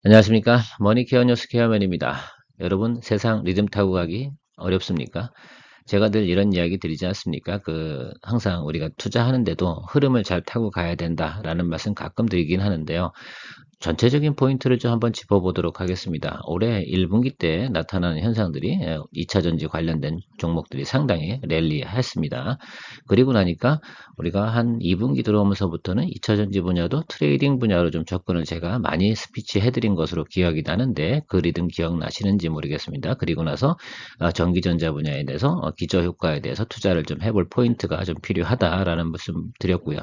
안녕하십니까. 머니케어 뉴스 케어맨입니다. 여러분, 세상 리듬 타고 가기 어렵습니까? 제가 늘 이런 이야기 드리지 않습니까? 항상 우리가 투자하는데도 흐름을 잘 타고 가야 된다라는 말씀 가끔 드리긴 하는데요. 전체적인 포인트를 좀 한번 짚어보도록 하겠습니다. 올해 1분기 때 나타나는 현상들이 2차 전지 관련된 종목들이 상당히 랠리했습니다. 그리고 나니까 우리가 한 2분기 들어오면서부터는 2차 전지 분야도 트레이딩 분야로 좀 접근을 제가 많이 스피치 해드린 것으로 기억이 나는데 그 리듬 기억나시는지 모르겠습니다. 그리고 나서 전기전자 분야에 대해서 기저효과에 대해서 투자를 좀 해볼 포인트가 좀 필요하다라는 말씀 드렸고요.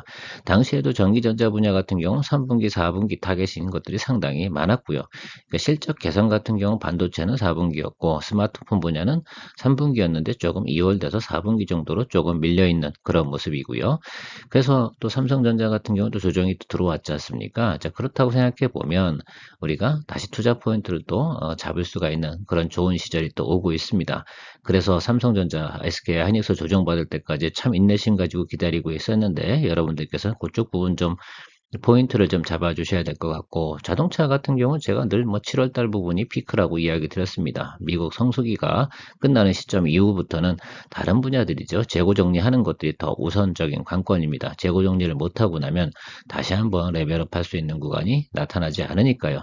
당시에도 전기전자 분야 같은 경우 3분기, 4분기 타겟인 것들이 상당히 많았고요. 그러니까 실적 개선 같은 경우 반도체는 4분기였고 스마트폰 분야는 3분기였는데 조금 2월 돼서 4분기 정도로 조금 밀려있는 그런 모습이고요. 그래서 또 삼성전자 같은 경우도 조정이 또 들어왔지 않습니까? 자, 그렇다고 생각해 보면 우리가 다시 투자 포인트를 또 잡을 수가 있는 그런 좋은 시절이 또 오고 있습니다. 그래서 삼성전자, SK 하이닉스 조정받을 때까지 참 인내심 가지고 기다리고 있었는데 여러분들께서 그쪽 부분 좀 포인트를 좀 잡아주셔야 될 것 같고, 자동차 같은 경우는 제가 늘 뭐 7월 달 부분이 피크라고 이야기 드렸습니다. 미국 성수기가 끝나는 시점 이후부터는 다른 분야들이죠. 재고 정리하는 것들이 더 우선적인 관건입니다. 재고 정리를 못하고 나면 다시 한번 레벨업 할 수 있는 구간이 나타나지 않으니까요.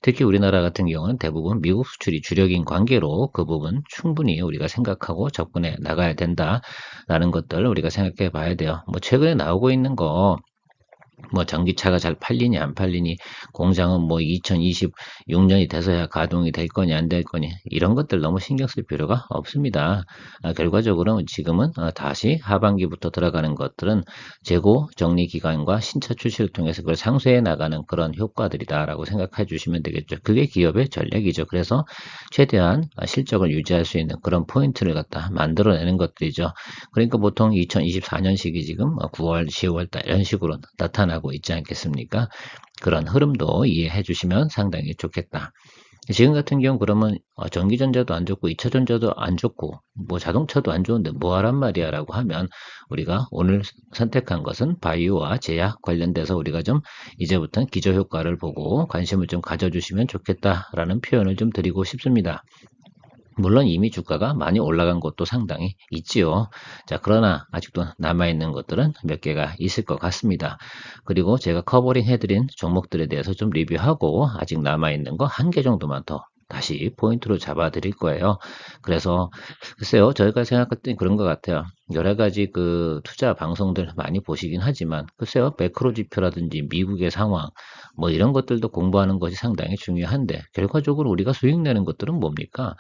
특히 우리나라 같은 경우는 대부분 미국 수출이 주력인 관계로 그 부분 충분히 우리가 생각하고 접근해 나가야 된다라는 것들을 우리가 생각해 봐야 돼요. 뭐 최근에 나오고 있는 거 뭐 전기차가 잘 팔리니 안 팔리니 공장은 뭐 2026년이 돼서야 가동이 될 거니 안 될 거니 이런 것들 너무 신경 쓸 필요가 없습니다. 결과적으로 지금은 다시 하반기부터 들어가는 것들은 재고 정리 기간과 신차 출시를 통해서 그걸 상쇄해 나가는 그런 효과들이다라고 생각해 주시면 되겠죠. 그게 기업의 전략이죠. 그래서 최대한 실적을 유지할 수 있는 그런 포인트를 갖다 만들어내는 것들이죠. 그러니까 보통 2024년식이 지금 9월, 10월 달 이런 식으로 나타나고 있지 않겠습니까? 그런 흐름도 이해해 주시면 상당히 좋겠다. 지금 같은 경우 그러면 전기전자도 안 좋고 2차전자도 안 좋고 뭐 자동차도 안 좋은데 뭐 하란 말이야 라고 하면 우리가 오늘 선택한 것은 바이오와 제약 관련돼서 우리가 좀 이제부터는 기저효과를 보고 관심을 좀 가져주시면 좋겠다라는 표현을 좀 드리고 싶습니다. 물론 이미 주가가 많이 올라간 곳도 상당히 있지요. 자, 그러나 아직도 남아있는 것들은 몇 개가 있을 것 같습니다. 그리고 제가 커버링 해드린 종목들에 대해서 좀 리뷰하고 아직 남아있는 거 한 개 정도만 더 다시 포인트로 잡아 드릴 거예요. 그래서 글쎄요, 저희가 생각할 때 그런 것 같아요. 여러 가지 그 투자 방송들 많이 보시긴 하지만 글쎄요, 매크로 지표라든지 미국의 상황 뭐 이런 것들도 공부하는 것이 상당히 중요한데 결과적으로 우리가 수익 내는 것들은 뭡니까?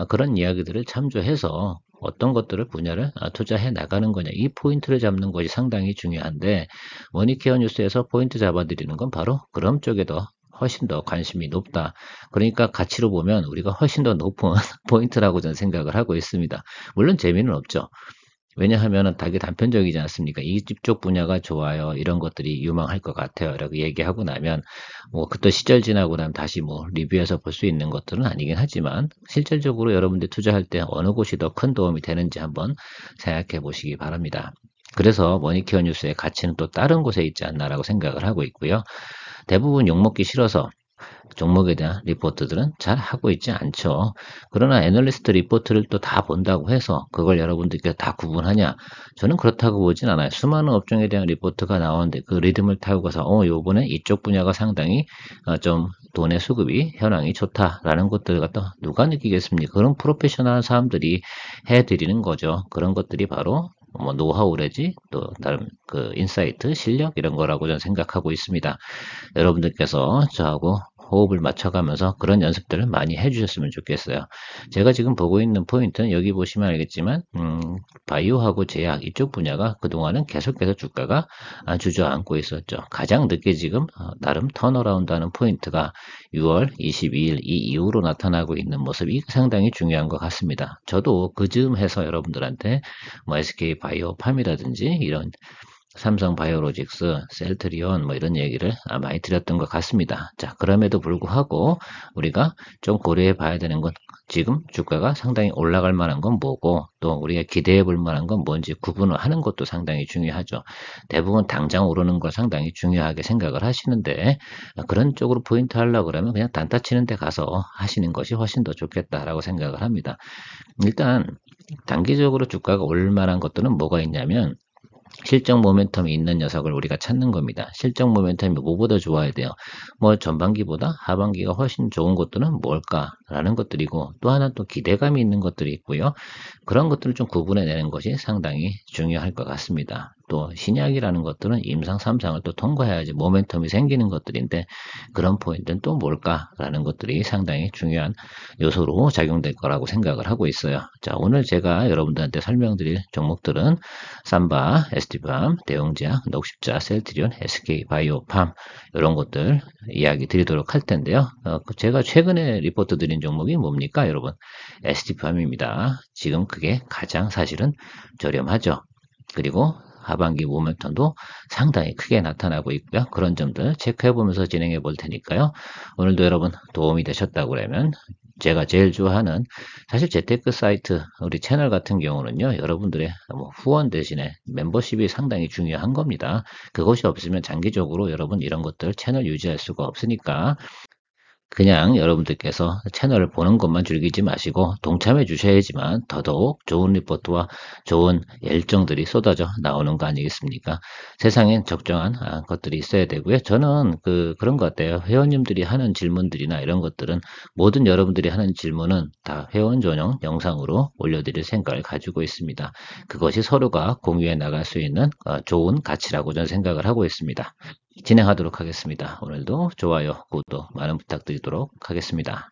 그런 이야기들을 참조해서 어떤 것들을 분야를 투자해 나가는 거냐 이 포인트를 잡는 것이 상당히 중요한데 머니케어 뉴스에서 포인트 잡아드리는 건 바로 그런 쪽에 더 훨씬 더 관심이 높다. 그러니까 가치로 보면 우리가 훨씬 더 높은 포인트라고 저는 생각을 하고 있습니다. 물론 재미는 없죠. 왜냐하면은 되게 단편적이지 않습니까? 이쪽 분야가 좋아요. 이런 것들이 유망할 것 같아요. 라고 얘기하고 나면, 뭐, 그때 시절 지나고 나면 다시 뭐, 리뷰해서 볼 수 있는 것들은 아니긴 하지만, 실질적으로 여러분들 투자할 때 어느 곳이 더 큰 도움이 되는지 한번 생각해 보시기 바랍니다. 그래서 머니케어 뉴스의 가치는 또 다른 곳에 있지 않나라고 생각을 하고 있고요. 대부분 욕먹기 싫어서 종목에 대한 리포트들은 잘 하고 있지 않죠. 그러나 애널리스트 리포트를 또 다 본다고 해서 그걸 여러분들께 다 구분하냐? 저는 그렇다고 보진 않아요. 수많은 업종에 대한 리포트가 나오는데 그 리듬을 타고 가서 요번에 이쪽 분야가 상당히 좀 돈의 수급이 현황이 좋다라는 것들을 갖다 누가 느끼겠습니까? 그런 프로페셔널한 사람들이 해드리는 거죠. 그런 것들이 바로 뭐 노하우래지 또 다른 그 인사이트 실력 이런 거라고 저는 생각하고 있습니다. 여러분들께서 저하고 호흡을 맞춰가면서 그런 연습들을 많이 해주셨으면 좋겠어요. 제가 지금 보고 있는 포인트는 여기 보시면 알겠지만 바이오하고 제약 이쪽 분야가 그동안은 계속해서 주가가 주저앉고 있었죠. 가장 늦게 지금 나름 턴어라운드하는 포인트가 6월 22일 이 이후로 나타나고 있는 모습이 상당히 중요한 것 같습니다. 저도 그 즈음 해서 여러분들한테 뭐 SK 바이오팜이라든지 이런 삼성 바이오로직스, 셀트리온 뭐 이런 얘기를 많이 드렸던 것 같습니다. 자, 그럼에도 불구하고 우리가 좀 고려해 봐야 되는 건 지금 주가가 상당히 올라갈 만한 건 뭐고 또 우리가 기대해 볼 만한 건 뭔지 구분을 하는 것도 상당히 중요하죠. 대부분 당장 오르는 걸 상당히 중요하게 생각을 하시는데 그런 쪽으로 포인트 하려고 그러면 그냥 단타 치는 데 가서 하시는 것이 훨씬 더 좋겠다라고 생각을 합니다. 일단 단기적으로 주가가 오를 만한 것들은 뭐가 있냐면 실적 모멘텀이 있는 녀석을 우리가 찾는 겁니다. 실적 모멘텀이 뭐보다 좋아야 돼요? 뭐 전반기보다 하반기가 훨씬 좋은 것들은 뭘까라는 것들이고 또 하나 또 기대감이 있는 것들이 있고요. 그런 것들을 좀 구분해내는 것이 상당히 중요할 것 같습니다. 또 신약이라는 것들은 임상 3상을 또 통과해야지 모멘텀이 생기는 것들인데 그런 포인트는 또 뭘까라는 것들이 상당히 중요한 요소로 작용될 거라고 생각을 하고 있어요. 자, 오늘 제가 여러분들한테 설명드릴 종목들은 삼바, ST팜, 대웅제약, 녹십자, 셀트리온, SK바이오팜 이런 것들 이야기 드리도록 할 텐데요. 제가 최근에 리포트 드린 종목이 뭡니까 여러분? ST팜입니다. 지금 그게 가장 사실은 저렴하죠. 그리고 하반기 모멘텀도 상당히 크게 나타나고 있고요. 그런 점들 체크해 보면서 진행해 볼 테니까요. 오늘도 여러분 도움이 되셨다고 그러면 제가 제일 좋아하는 사실 재테크 사이트 우리 채널 같은 경우는요. 여러분들의 후원 대신에 멤버십이 상당히 중요한 겁니다. 그것이 없으면 장기적으로 여러분 이런 것들 채널 유지할 수가 없으니까 그냥 여러분들께서 채널을 보는 것만 즐기지 마시고 동참해 주셔야지만 더더욱 좋은 리포트와 좋은 열정들이 쏟아져 나오는 거 아니겠습니까? 세상엔 적정한 것들이 있어야 되고요. 저는 그런 것 같아요. 회원님들이 하는 질문들이나 이런 것들은 모든 여러분들이 하는 질문은 다 회원 전용 영상으로 올려드릴 생각을 가지고 있습니다. 그것이 서로가 공유해 나갈 수 있는 좋은 가치라고 저는 생각을 하고 있습니다. 진행하도록 하겠습니다. 오늘도 좋아요, 구독 많은 부탁드리도록 하겠습니다.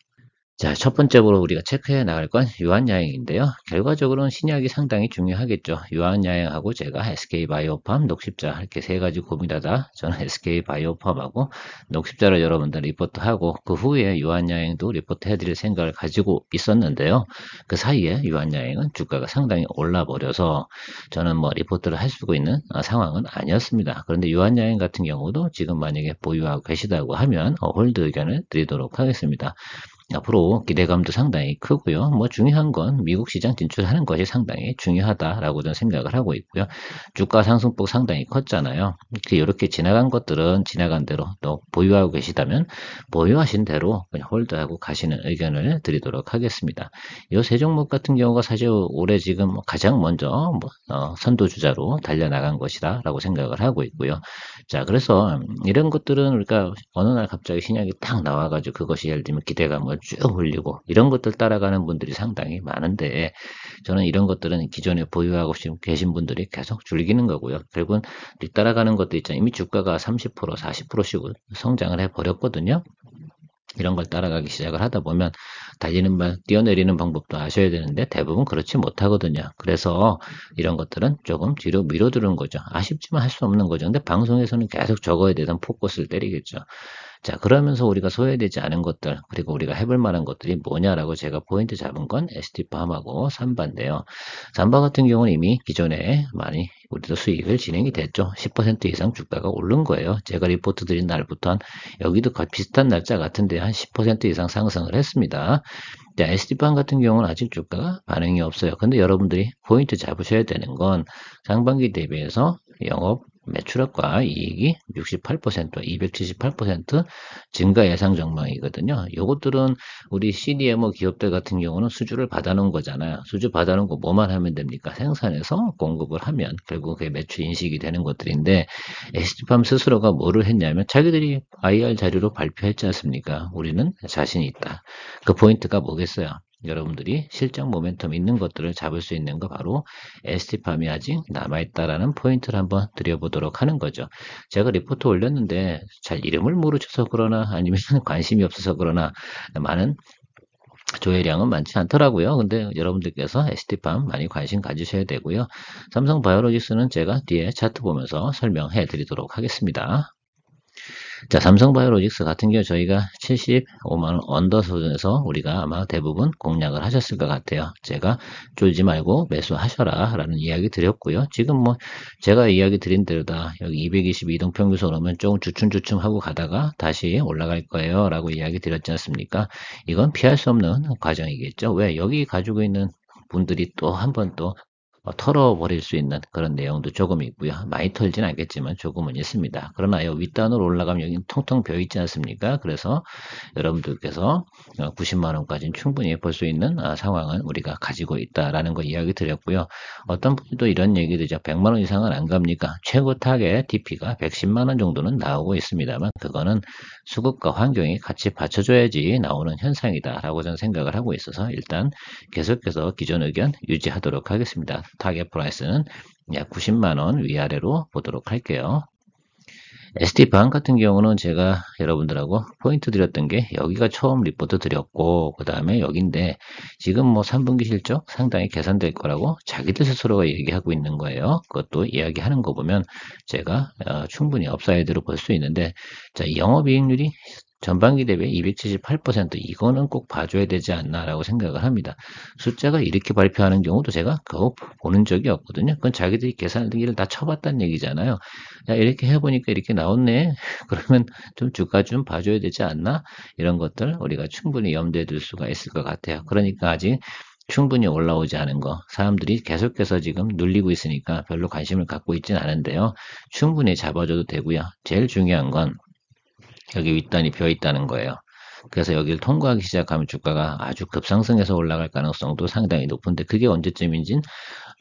자, 첫 번째로 우리가 체크해 나갈 건 유한야행인데요. 결과적으로는 신약이 상당히 중요하겠죠. 유한야행하고 제가 SK바이오팜, 녹십자 이렇게 세 가지 고민하다 저는 SK바이오팜하고 녹십자를 여러분들 리포트하고 그 후에 유한야행도 리포트 해드릴 생각을 가지고 있었는데요. 그 사이에 유한야행은 주가가 상당히 올라버려서 저는 뭐 리포트를 할 수가 있는 상황은 아니었습니다. 그런데 유한야행 같은 경우도 지금 만약에 보유하고 계시다고 하면 홀드 의견을 드리도록 하겠습니다. 앞으로 기대감도 상당히 크고요. 뭐 중요한 건 미국 시장 진출하는 것이 상당히 중요하다라고 저는 생각을 하고 있고요. 주가 상승폭 상당히 컸잖아요. 이렇게 지나간 것들은 지나간 대로 또 보유하고 계시다면 보유하신 대로 그냥 홀드하고 가시는 의견을 드리도록 하겠습니다. 이 세 종목 같은 경우가 사실 올해 지금 가장 먼저 선도주자로 달려나간 것이다라고 생각을 하고 있고요. 자, 그래서 이런 것들은 우리가 어느 날 갑자기 신약이 딱 나와가지고 그것이 예를 들면 기대감을 쭉 올리고 이런 것들 따라가는 분들이 상당히 많은데 저는 이런 것들은 기존에 보유하고 계신 분들이 계속 즐기는 거고요. 결국은 뒤따라가는 것도 있잖아요. 이미 주가가 30% 40%씩 성장을 해버렸거든요. 이런 걸 따라가기 시작을 하다 보면 달리는 말, 뛰어내리는 방법도 아셔야 되는데 대부분 그렇지 못하거든요. 그래서 이런 것들은 조금 뒤로 밀어두는 거죠. 아쉽지만 할 수 없는 거죠. 근데 방송에서는 계속 저거에 대해서 포커스를 때리겠죠. 자, 그러면서 우리가 소외되지 않은 것들, 그리고 우리가 해볼 만한 것들이 뭐냐라고 제가 포인트 잡은 건 ST팜하고 삼바인데요. 삼바 같은 경우는 이미 기존에 많이 우리도 수익을 진행이 됐죠. 10% 이상 주가가 오른 거예요. 제가 리포트 드린 날부터 여기도 비슷한 날짜 같은데 한 10% 이상 상승을 했습니다. ST팜 같은 경우는 아직 주가가 반응이 없어요. 근데 여러분들이 포인트 잡으셔야 되는 건 상반기 대비해서 영업 매출액과 이익이 68%, 278% 증가 예상 전망이거든요. 이것들은 우리 CDMO 기업들 같은 경우는 수주를 받아놓은 거잖아요. 수주 받아놓은 거 뭐만 하면 됩니까? 생산해서 공급을 하면 결국 그게 매출 인식이 되는 것들인데 ST팜 스스로가 뭐를 했냐면 자기들이 IR 자료로 발표했지 않습니까? 우리는 자신이 있다. 그 포인트가 뭐겠어요? 여러분들이 실적 모멘텀 있는 것들을 잡을 수 있는 거 바로 ST팜이 아직 남아있다라는 포인트를 한번 드려보도록 하는 거죠. 제가 리포트 올렸는데 잘 이름을 모르셔서 그러나 아니면 관심이 없어서 그러나 많은 조회량은 많지 않더라고요. 근데 여러분들께서 ST팜 많이 관심 가지셔야 되고요. 삼성바이오로직스는 제가 뒤에 차트 보면서 설명해 드리도록 하겠습니다. 자, 삼성바이오로직스 같은 경우 저희가 75만원 언더 수준에서 우리가 아마 대부분 공략을 하셨을 것 같아요. 제가 쫄지 말고 매수하셔라 라는 이야기 드렸고요. 지금 뭐 제가 이야기 드린 대로 다 여기 220 이동평균선 오면 조금 주춤주춤 하고 가다가 다시 올라갈 거예요 라고 이야기 드렸지 않습니까? 이건 피할 수 없는 과정이겠죠. 왜? 여기 가지고 있는 분들이 또 한 번 또 털어버릴 수 있는 그런 내용도 조금 있고요. 많이 털진 않겠지만 조금은 있습니다. 그러나 요 윗단으로 올라가면 여기 텅텅 비어 있지 않습니까? 그래서 여러분들께서 90만 원까지는 충분히 볼 수 있는 상황은 우리가 가지고 있다라는 거 이야기 드렸고요. 어떤 분도 이런 얘기 들죠. 100만 원 이상은 안 갑니까? 최고 타겟 DP가 110만 원 정도는 나오고 있습니다만 그거는 수급과 환경이 같이 받쳐줘야지 나오는 현상이다라고 저는 생각을 하고 있어서 일단 계속해서 기존 의견 유지하도록 하겠습니다. 타겟 프라이스는 약 90만 원 위아래로 보도록 할게요. ST방 같은 경우는 제가 여러분들하고 포인트 드렸던 게 여기가 처음 리포트 드렸고 그 다음에 여긴데 지금 뭐 3분기 실적 상당히 개선될 거라고 자기들 스스로가 얘기하고 있는 거예요. 그것도 이야기하는 거 보면 제가 충분히 업사이드로 볼 수 있는데 자, 영업이익률이 전반기 대비 278% 이거는 꼭 봐줘야 되지 않나라고 생각을 합니다. 숫자가 이렇게 발표하는 경우도 제가 그거 보는 적이 없거든요. 그건 자기들이 계산기를 다 쳐봤다는 얘기잖아요. 야, 이렇게 해보니까 이렇게 나왔네. 그러면 좀 주가 좀 봐줘야 되지 않나? 이런 것들 우리가 충분히 염두에 둘 수가 있을 것 같아요. 그러니까 아직 충분히 올라오지 않은 거 사람들이 계속해서 지금 눌리고 있으니까 별로 관심을 갖고 있지는 않은데요. 충분히 잡아줘도 되고요. 제일 중요한 건 여기 윗단이 비어 있다는 거예요. 그래서 여기를 통과하기 시작하면 주가가 아주 급상승해서 올라갈 가능성도 상당히 높은데 그게 언제쯤인진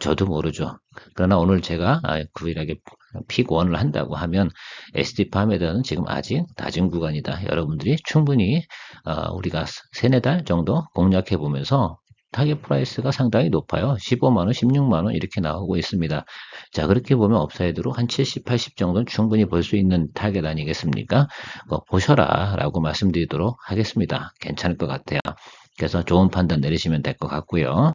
저도 모르죠. 그러나 오늘 제가 구일하게 픽원을 한다고 하면 ST팜에 대한 지금 아직 낮은 구간이다. 여러분들이 충분히 우리가 세네 달 정도 공략해 보면서 타겟 프라이스가 상당히 높아요. 15만원, 16만원 이렇게 나오고 있습니다. 자, 그렇게 보면 업사이드로 한 70, 80 정도는 충분히 볼 수 있는 타겟 아니겠습니까? 보셔라 라고 말씀드리도록 하겠습니다. 괜찮을 것 같아요. 그래서 좋은 판단 내리시면 될 것 같고요.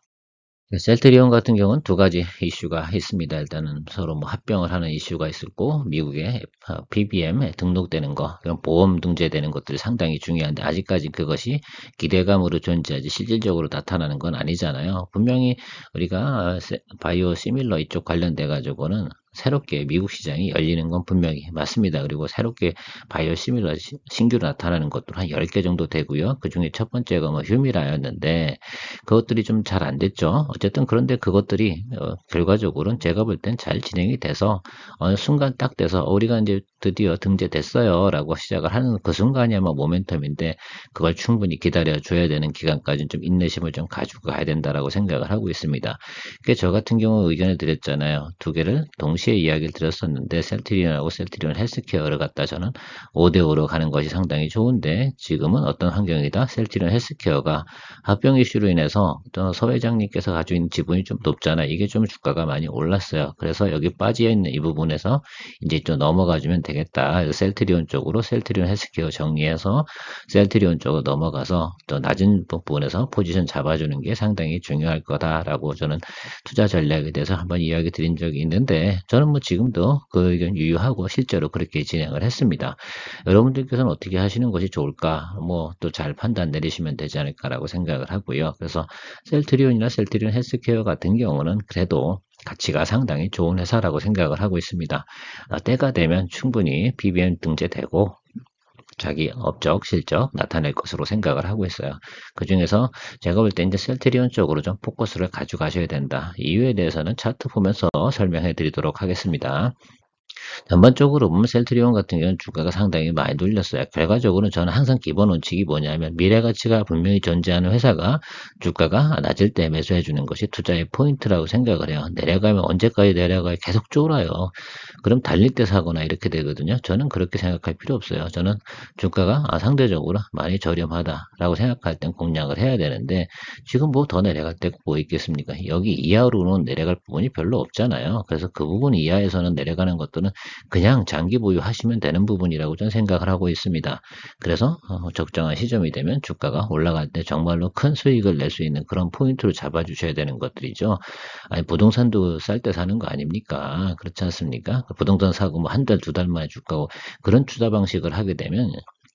셀트리온 같은 경우는 두 가지 이슈가 있습니다. 일단은 서로 뭐 합병을 하는 이슈가 있었고 미국의 PBM에 등록되는 거, 보험 등재되는 것들이 상당히 중요한데 아직까지 그것이 기대감으로 존재하지 실질적으로 나타나는 건 아니잖아요. 분명히 우리가 바이오 시밀러 이쪽 관련돼 가지고는 새롭게 미국 시장이 열리는 건 분명히 맞습니다. 그리고 새롭게 바이오 시밀러 신규로 나타나는 것도 한 10개 정도 되고요. 그 중에 첫 번째가 뭐 휴미라였는데 그것들이 좀 잘 안 됐죠. 어쨌든 그런데 그것들이 결과적으로는 제가 볼 땐 잘 진행이 돼서 어느 순간 딱 돼서 우리가 이제 드디어 등재됐어요 라고 시작을 하는 그 순간이 아마 모멘텀인데 그걸 충분히 기다려 줘야 되는 기간까지는 좀 인내심을 좀 가지고 가야 된다라고 생각을 하고 있습니다. 그게 저 같은 경우 의견을 드렸잖아요. 두 개를 동시에 이야기를 드렸었는데 셀트리온하고 셀트리온 헬스케어를 갖다 저는 5대5로 가는 것이 상당히 좋은데 지금은 어떤 환경이다? 셀트리온 헬스케어가 합병 이슈로 인해서 서 회장님께서 가지고 있는 지분이 좀 높잖아. 이게 좀 주가가 많이 올랐어요. 그래서 여기 빠져있는 이 부분에서 이제 좀 넘어가주면 되겠다. 셀트리온 쪽으로 셀트리온 헬스케어 정리해서 셀트리온 쪽으로 넘어가서 또 낮은 부분에서 포지션 잡아주는 게 상당히 중요할 거다라고 저는 투자 전략에 대해서 한번 이야기 드린 적이 있는데 저는 뭐 지금도 그 의견 유효하고 실제로 그렇게 진행을 했습니다. 여러분들께서는 어떻게 하시는 것이 좋을까? 뭐 또 잘 판단 내리시면 되지 않을까라고 생각을 하고요. 그래서 셀트리온이나 셀트리온 헬스케어 같은 경우는 그래도 가치가 상당히 좋은 회사라고 생각을 하고 있습니다. 때가 되면 충분히 BBM 등재되고 자기 업적, 실적 나타낼 것으로 생각을 하고 있어요. 그 중에서 제가 볼 때 이제 셀트리온 쪽으로 좀 포커스를 가져가셔야 된다. 이유에 대해서는 차트 보면서 설명해 드리도록 하겠습니다. 전반적으로 보면 셀트리온 같은 경우는 주가가 상당히 많이 눌렸어요. 결과적으로는 저는 항상 기본 원칙이 뭐냐면 미래 가치가 분명히 존재하는 회사가 주가가 낮을 때 매수해 주는 것이 투자의 포인트라고 생각을 해요. 내려가면 언제까지 내려가요? 계속 쫄아요. 그럼 달릴 때 사거나 이렇게 되거든요. 저는 그렇게 생각할 필요 없어요. 저는 주가가 상대적으로 많이 저렴하다라고 생각할 땐 공략을 해야 되는데 지금 뭐 더 내려갈 때 뭐 있겠습니까? 여기 이하로는 내려갈 부분이 별로 없잖아요. 그래서 그 부분 이하에서는 내려가는 것들은 정도는 그냥 장기 보유하시면 되는 부분이라고 저는 생각을 하고 있습니다. 그래서 적정한 시점이 되면 주가가 올라갈 때 정말로 큰 수익을 낼 수 있는 그런 포인트로 잡아주셔야 되는 것들이죠. 아니 부동산도 쌀 때 사는 거 아닙니까? 그렇지 않습니까? 부동산 사고 뭐 한 달, 두 달 만에 주가고 그런 투자 방식을 하게 되면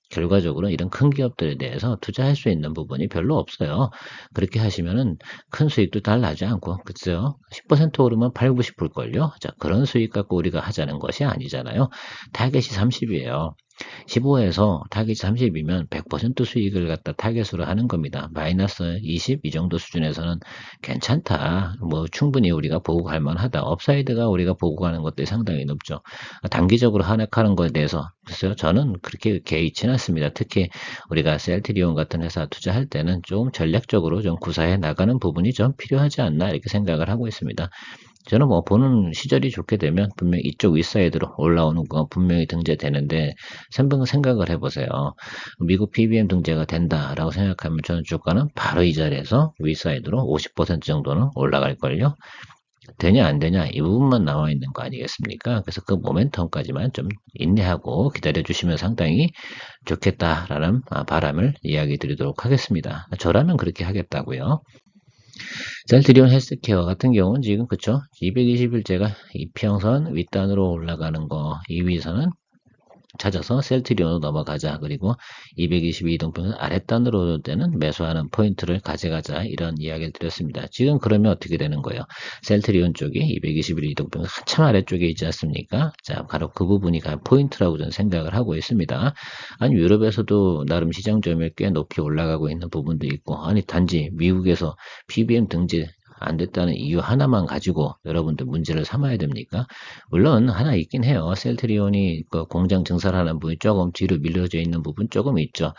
결과적으로 이런 큰 기업들에 대해서 투자할 수 있는 부분이 별로 없어요. 그렇게 하시면은 큰 수익도 잘 나지 않고, 그죠? 10% 오르면 8, 90%걸요? 자, 그런 수익 갖고 우리가 하자는 것이 아니잖아요. 타겟이 30이에요. 15에서 타겟 30이면 100% 수익을 갖다 타겟으로 하는 겁니다. 마이너스 20 이 정도 수준에서는 괜찮다. 뭐 충분히 우리가 보고 갈 만하다. 업사이드가 우리가 보고 가는 것들이 상당히 높죠. 단기적으로 하락하는 것에 대해서 글쎄요, 저는 그렇게 개의치 않습니다. 특히 우리가 셀트리온 같은 회사 투자할 때는 좀 전략적으로 좀 구사해 나가는 부분이 좀 필요하지 않나 이렇게 생각을 하고 있습니다. 저는 뭐 보는 시절이 좋게 되면 분명히 이쪽 윗사이드로 올라오는 거 분명히 등재되는데 생각을 해보세요. 미국 PBM 등재가 된다라고 생각하면 저는 주가는 바로 이 자리에서 윗사이드로 50% 정도는 올라갈걸요. 되냐 안 되냐 이 부분만 나와 있는 거 아니겠습니까? 그래서 그 모멘텀까지만 좀 인내하고 기다려 주시면 상당히 좋겠다라는 바람을 이야기 드리도록 하겠습니다. 저라면 그렇게 하겠다고요. 셀트리온 헬스케어 같은 경우는 지금 그쵸? 220일째가 이평선 윗단으로 올라가는 거 2위선은 찾아서 셀트리온으로 넘어가자. 그리고 222동평선 아랫단으로 되는 매수하는 포인트를 가져가자. 이런 이야기를 드렸습니다. 지금 그러면 어떻게 되는 거예요? 셀트리온 쪽이 221 이동평선 한참 아래쪽에 있지 않습니까? 자, 바로 그 부분이 포인트라고 저는 생각을 하고 있습니다. 아니, 유럽에서도 나름 시장 점유율 꽤 높이 올라가고 있는 부분도 있고, 아니, 단지 미국에서 PBM 등재 안 됐다는 이유 하나만 가지고 여러분들 문제를 삼아야 됩니까? 물론 하나 있긴 해요. 셀트리온이 그 공장 증설하는 부분이 조금 뒤로 밀려져 있는 부분 조금 있죠.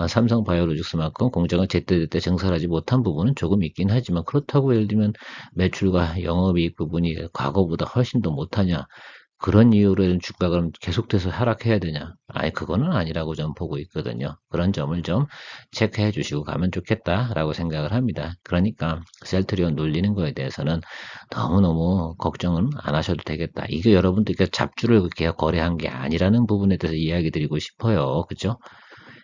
삼성 바이오로직스만큼 공장을 제때제때 증설하지 못한 부분은 조금 있긴 하지만 그렇다고 예를 들면 매출과 영업이익 부분이 과거보다 훨씬 더 못하냐? 그런 이유로 주가가 그럼 계속해서 하락해야 되냐? 아예 그거는 아니라고 저는 보고 있거든요. 그런 점을 좀 체크해 주시고 가면 좋겠다라고 생각을 합니다. 그러니까 셀트리온 놀리는 거에 대해서는 너무너무 걱정은 안 하셔도 되겠다. 이게 여러분들께 잡주를 그렇게 거래한 게 아니라는 부분에 대해서 이야기 드리고 싶어요. 그죠?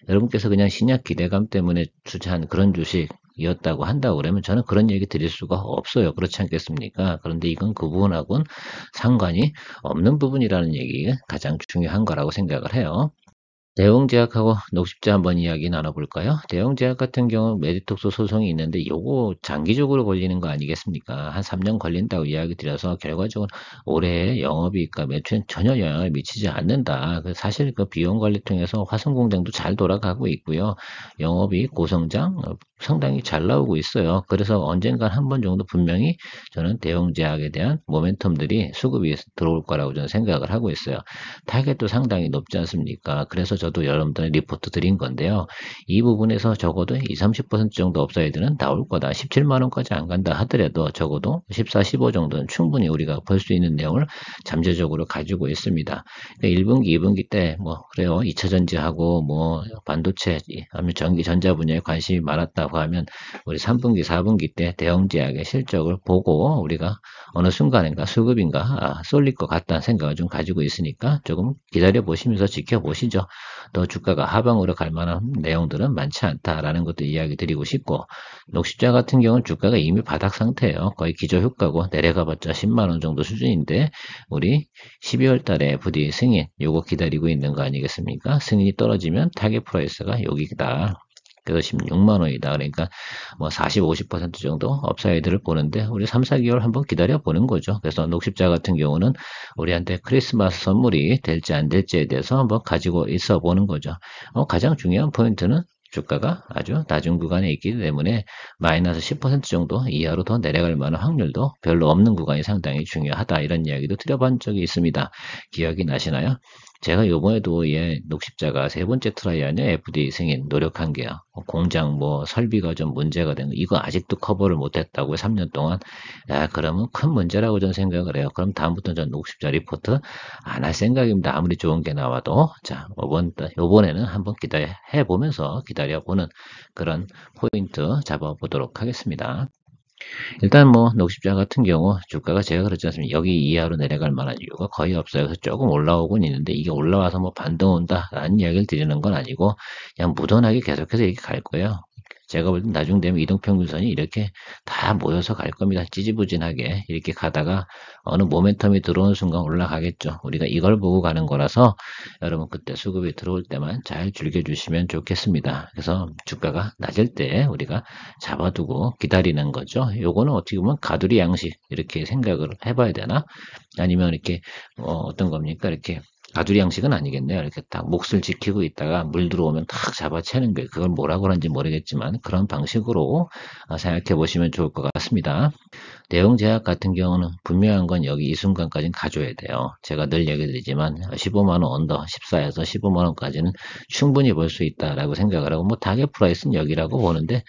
여러분께서 그냥 신약 기대감 때문에 투자한 그런 주식이었다고 한다고 그러면 저는 그런 얘기 드릴 수가 없어요. 그렇지 않겠습니까? 그런데 이건 그 부분하고는 상관이 없는 부분이라는 얘기가 가장 중요한 거라고 생각을 해요. 대웅제약하고 녹십자 한번 이야기 나눠볼까요? 대웅제약 같은 경우 메디톡스 소송이 있는데 요거 장기적으로 걸리는 거 아니겠습니까? 한 3년 걸린다고 이야기 드려서 결과적으로 올해 영업이익과 매출에 전혀 영향을 미치지 않는다. 사실 그 비용 관리 통해서 화성공장도 잘 돌아가고 있고요. 영업이익 고성장 상당히 잘 나오고 있어요. 그래서 언젠간 한 번 정도 분명히 저는 대웅제약에 대한 모멘텀들이 수급이 들어올 거라고 저는 생각을 하고 있어요. 타겟도 상당히 높지 않습니까? 그래서 저도 여러분들의 리포트 드린 건데요. 이 부분에서 적어도 20, 30% 정도 업사이드는 나올 거다. 17만원까지 안 간다 하더라도 적어도 14, 15 정도는 충분히 우리가 볼 수 있는 내용을 잠재적으로 가지고 있습니다. 그러니까 1분기, 2분기 때 뭐 그래요. 2차 전지하고 뭐 반도체, 아니면 전기 전자 분야에 관심이 많았다고 하면 우리 3분기, 4분기 때 대형제약의 실적을 보고 우리가 어느 순간인가 수급인가 쏠릴 것 같다는 생각을 좀 가지고 있으니까 조금 기다려 보시면서 지켜보시죠. 또 주가가 하방으로 갈 만한 내용들은 많지 않다라는 것도 이야기 드리고 싶고, 녹십자 같은 경우는 주가가 이미 바닥 상태예요. 거의 기저효과고 내려가봤자 10만원 정도 수준인데 우리 12월 달에 FD 승인 요거 기다리고 있는 거 아니겠습니까? 승인이 떨어지면 타겟 프라이스가 여기다. 그래서 16만원이다. 그러니까 뭐 40, 50% 정도 업사이드를 보는데 우리 3, 4개월 한번 기다려 보는 거죠. 그래서 녹십자 같은 경우는 우리한테 크리스마스 선물이 될지 안 될지에 대해서 한번 가지고 있어 보는 거죠. 가장 중요한 포인트는 주가가 아주 낮은 구간에 있기 때문에 마이너스 10% 정도 이하로 더 내려갈 만한 확률도 별로 없는 구간이 상당히 중요하다. 이런 이야기도 드려본 적이 있습니다. 기억이 나시나요? 제가 요번에도 녹십자가 세 번째 트라이아니에 FDA 승인 노력한 게요. 공장 뭐 설비가 좀 문제가 된 거, 이거 아직도 커버를 못했다고 3년 동안. 그러면 큰 문제라고 저는 생각을 해요. 그럼 다음부터는 전 녹십자 리포트 안 할 생각입니다. 아무리 좋은 게 나와도. 자, 요번에는 한번 기다려보면서 기다려보는 그런 포인트 잡아보도록 하겠습니다. 일단 뭐 녹십자 같은 경우 주가가 제가 그렇지 않습니까? 여기 이하로 내려갈 만한 이유가 거의 없어요. 그래서 조금 올라오곤 있는데 이게 올라와서 뭐 반등 온다라는 이야기를 드리는 건 아니고 그냥 무던하게 계속해서 이렇게 갈 거예요. 제가 볼 때 나중 되면 이동평균선이 이렇게 다 모여서 갈 겁니다. 찌지부진하게 이렇게 가다가 어느 모멘텀이 들어오는 순간 올라가겠죠. 우리가 이걸 보고 가는 거라서 여러분 그때 수급이 들어올 때만 잘 즐겨주시면 좋겠습니다. 그래서 주가가 낮을 때 우리가 잡아두고 기다리는 거죠. 요거는 어떻게 보면 가두리 양식 이렇게 생각을 해봐야 되나? 아니면 이렇게 어떤 겁니까? 이렇게 가두리 양식은 아니겠네요. 이렇게 딱 몫을 지키고 있다가 물 들어오면 탁 잡아채는 게 그걸 뭐라고 그런지 모르겠지만 그런 방식으로 생각해 보시면 좋을 것 같습니다. 내용 제약 같은 경우는 분명한 건 여기 이 순간까지는 가져야 돼요. 제가 늘 얘기 드리지만 15만원 언더 14에서 15만원까지는 충분히 볼 수 있다라고 생각을 하고 뭐 타겟 프라이스는 여기라고 보는데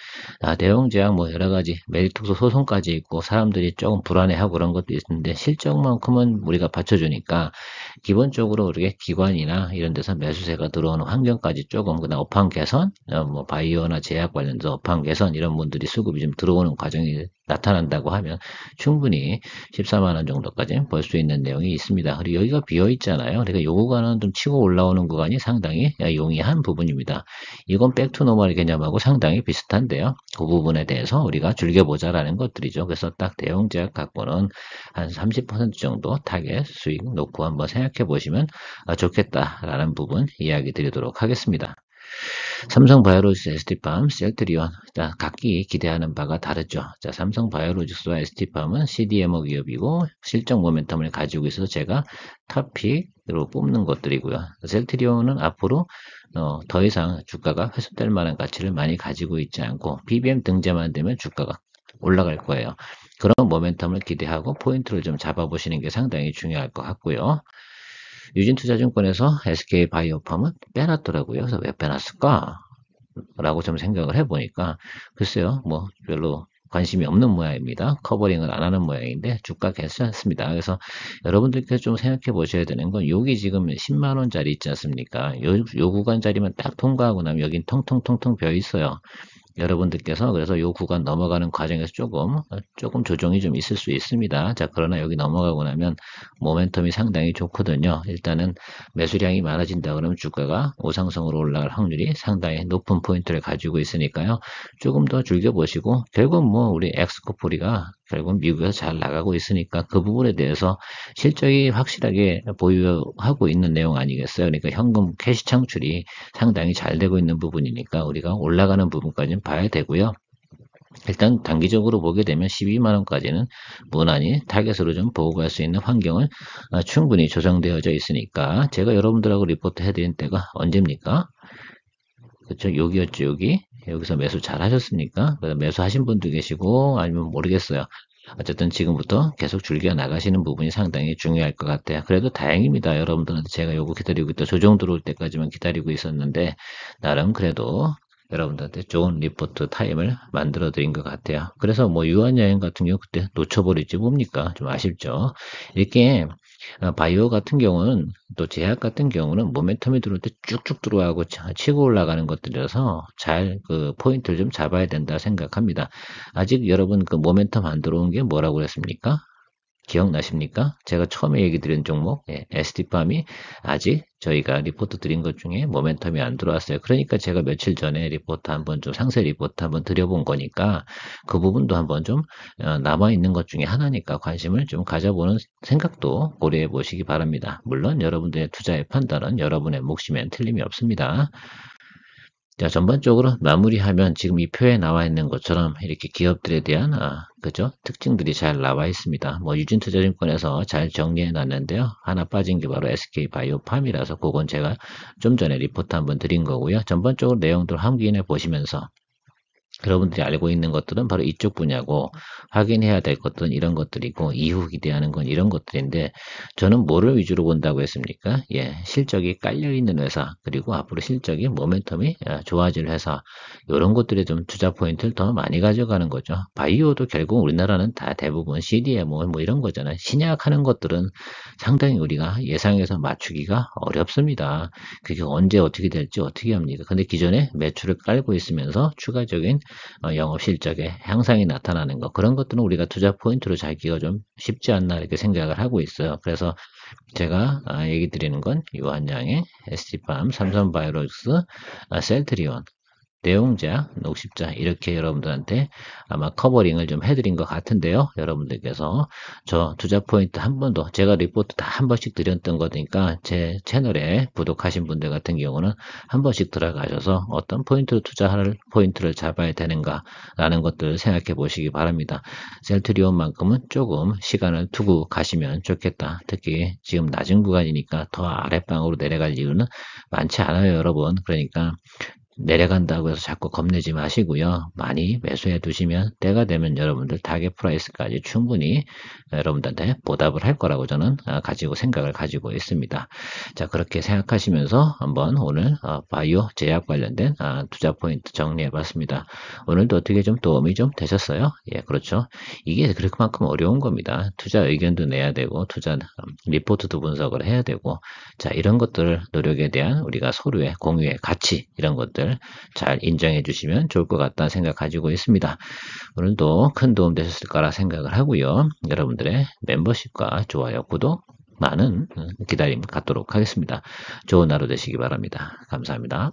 내용 제약 뭐 여러 가지 메리트소 소송까지 있고 사람들이 조금 불안해하고 그런 것도 있는데 실적만큼은 우리가 받쳐주니까 기본적으로 우리가 기관이나 이런 데서 매수세가 들어오는 환경까지 조금 그다음 업황 개선 뭐 바이오나 제약 관련해서 업황 개선 이런 분들이 수급이 좀 들어오는 과정이 나타난다고 하면 충분히 14만 원 정도까지 볼 수 있는 내용이 있습니다. 그리고 여기가 비어 있잖아요. 그러니까 요 구간은 좀 치고 올라오는 구간이 상당히 용이한 부분입니다. 이건 백투노멀 개념하고 상당히 비슷한데요. 그 부분에 대해서 우리가 즐겨보자라는 것들이죠. 그래서 딱 대형 제약 갖고는 한 30% 정도 타겟 수익 놓고 한번 생각해 보시면 좋겠다라는 부분 이야기 드리도록 하겠습니다. 삼성바이오로직스, ST팜, 셀트리온, 자, 각기 기대하는 바가 다르죠. 자, 삼성바이오로직스와 ST팜은 CDMO 기업이고 실적 모멘텀을 가지고 있어서 제가 탑픽으로 뽑는 것들이고요. 셀트리온은 앞으로 더 이상 주가가 회수될 만한 가치를 많이 가지고 있지 않고 BBM 등재만 되면 주가가 올라갈 거예요. 그런 모멘텀을 기대하고 포인트를 좀 잡아보시는 게 상당히 중요할 것 같고요. 유진투자증권에서 SK바이오팜은 빼놨더라고요. 그래서 왜 빼놨을까? 라고 좀 생각을 해보니까 글쎄요, 뭐 별로 관심이 없는 모양입니다. 커버링을 안 하는 모양인데 주가 괜찮습니다. 그래서 여러분들께서 좀 생각해 보셔야 되는 건 여기 지금 10만 원짜리 있지 않습니까? 요 구간짜리만 딱 통과하고 나면 여긴 텅텅텅텅 비어 있어요. 여러분들께서 그래서 요 구간 넘어가는 과정에서 조금 조정이 좀 있을 수 있습니다. 자, 그러나 여기 넘어가고 나면 모멘텀이 상당히 좋거든요. 일단은 매수량이 많아진다 그러면 주가가 우상성으로 올라갈 확률이 상당히 높은 포인트를 가지고 있으니까요. 조금 더 즐겨보시고 결국 뭐 우리 엑스코프리가 결국 미국에서 잘 나가고 있으니까 그 부분에 대해서 실적이 확실하게 보유하고 있는 내용 아니겠어요? 그러니까 현금 캐시 창출이 상당히 잘 되고 있는 부분이니까 우리가 올라가는 부분까지는 봐야 되고요. 일단 단기적으로 보게 되면 12만 원까지는 무난히 타겟으로 좀 보고 갈 수 있는 환경은 충분히 조성되어져 있으니까 제가 여러분들하고 리포트 해드린 때가 언제입니까? 그렇죠. 여기였죠, 여기. 여기서 매수 잘 하셨습니까? 매수 하신 분도 계시고 아니면 모르겠어요. 어쨌든 지금부터 계속 즐겨 나가시는 부분이 상당히 중요할 것 같아요. 그래도 다행입니다. 여러분들한테 제가 요거 기다리고 있다. 조정 들어올 때까지만 기다리고 있었는데 나름 그래도 여러분들한테 좋은 리포트 타임을 만들어 드린 것 같아요. 그래서 뭐 유한여행 같은 경우 그때 놓쳐버리지 뭡니까? 좀 아쉽죠. 이렇게 바이오 같은 경우는 또 제약 같은 경우는 모멘텀이 들어올 때 쭉쭉 들어가고 치고 올라가는 것들이라서 잘 그 포인트를 좀 잡아야 된다 생각합니다. 아직 여러분 그 모멘텀 안 들어온 게 뭐라고 그랬습니까? 기억나십니까? 제가 처음에 얘기 드린 종목, ST팜이 아직 저희가 리포트 드린 것 중에 모멘텀이 안 들어왔어요. 그러니까 제가 며칠 전에 리포트 한번 좀 상세 리포트 한번 드려본 거니까 그 부분도 한번 좀 남아있는 것 중에 하나니까 관심을 좀 가져보는 생각도 고려해 보시기 바랍니다. 물론 여러분들의 투자의 판단은 여러분의 몫이면 틀림이 없습니다. 자, 전반적으로 마무리하면 지금 이 표에 나와 있는 것처럼 이렇게 기업들에 대한 그죠? 특징들이 잘 나와 있습니다. 뭐 유진투자증권에서 잘 정리해 놨는데요. 하나 빠진 게 바로 SK바이오팜이라서 그건 제가 좀 전에 리포트 한번 드린 거고요. 전반적으로 내용들 확인해 보시면서 여러분들이 알고 있는 것들은 바로 이쪽 분야고 확인해야 될 것들은 이런 것들이고 이후 기대하는 건 이런 것들인데 저는 뭐를 위주로 본다고 했습니까? 예, 실적이 깔려 있는 회사 그리고 앞으로 실적이 모멘텀이 좋아질 회사 이런 것들에 좀 투자 포인트를 더 많이 가져가는 거죠. 바이오도 결국 우리나라는 다 대부분 CDMO 뭐 이런 거잖아요. 신약하는 것들은 상당히 우리가 예상해서 맞추기가 어렵습니다. 그게 언제 어떻게 될지 어떻게 합니까? 근데 기존에 매출을 깔고 있으면서 추가적인 영업 실적에 향상이 나타나는 거, 그런 것들은 우리가 투자 포인트로 잡기가 좀 쉽지 않나 이렇게 생각을 하고 있어요. 그래서 제가 얘기 드리는 건 유한양의 ST팜, 삼성바이오로직스, 셀트리온, 내용자, 녹십자 이렇게 여러분들한테 아마 커버링을 좀 해드린 것 같은데요. 여러분들께서 저 투자 포인트 한 번도 제가 리포트 다 한 번씩 드렸던 거니까 제 채널에 구독하신 분들 같은 경우는 한 번씩 들어가셔서 어떤 포인트로 투자할 포인트를 잡아야 되는가 라는 것들을 생각해 보시기 바랍니다. 셀트리온만큼은 조금 시간을 두고 가시면 좋겠다. 특히 지금 낮은 구간이니까 더 아랫방으로 내려갈 이유는 많지 않아요, 여러분. 그러니까 내려간다고 해서 자꾸 겁내지 마시고요. 많이 매수해 두시면 때가 되면 여러분들 타겟 프라이스까지 충분히 여러분들한테 보답을 할 거라고 저는 생각을 가지고 있습니다. 자, 그렇게 생각하시면서 한번 오늘 바이오 제약 관련된 투자 포인트 정리해 봤습니다. 오늘도 어떻게 좀 도움이 좀 되셨어요? 예, 그렇죠. 이게 그만큼 어려운 겁니다. 투자 의견도 내야 되고 투자 리포트도 분석을 해야 되고, 자, 이런 것들 노력에 대한 우리가 서로의 공유의 가치, 이런 것들 잘 인정해 주시면 좋을 것 같다는 생각 가지고 있습니다. 오늘도 큰 도움 되셨을 거라 생각을 하고요. 여러분들의 멤버십과 좋아요, 구독 많은 기다림 갖도록 하겠습니다. 좋은 하루 되시기 바랍니다. 감사합니다.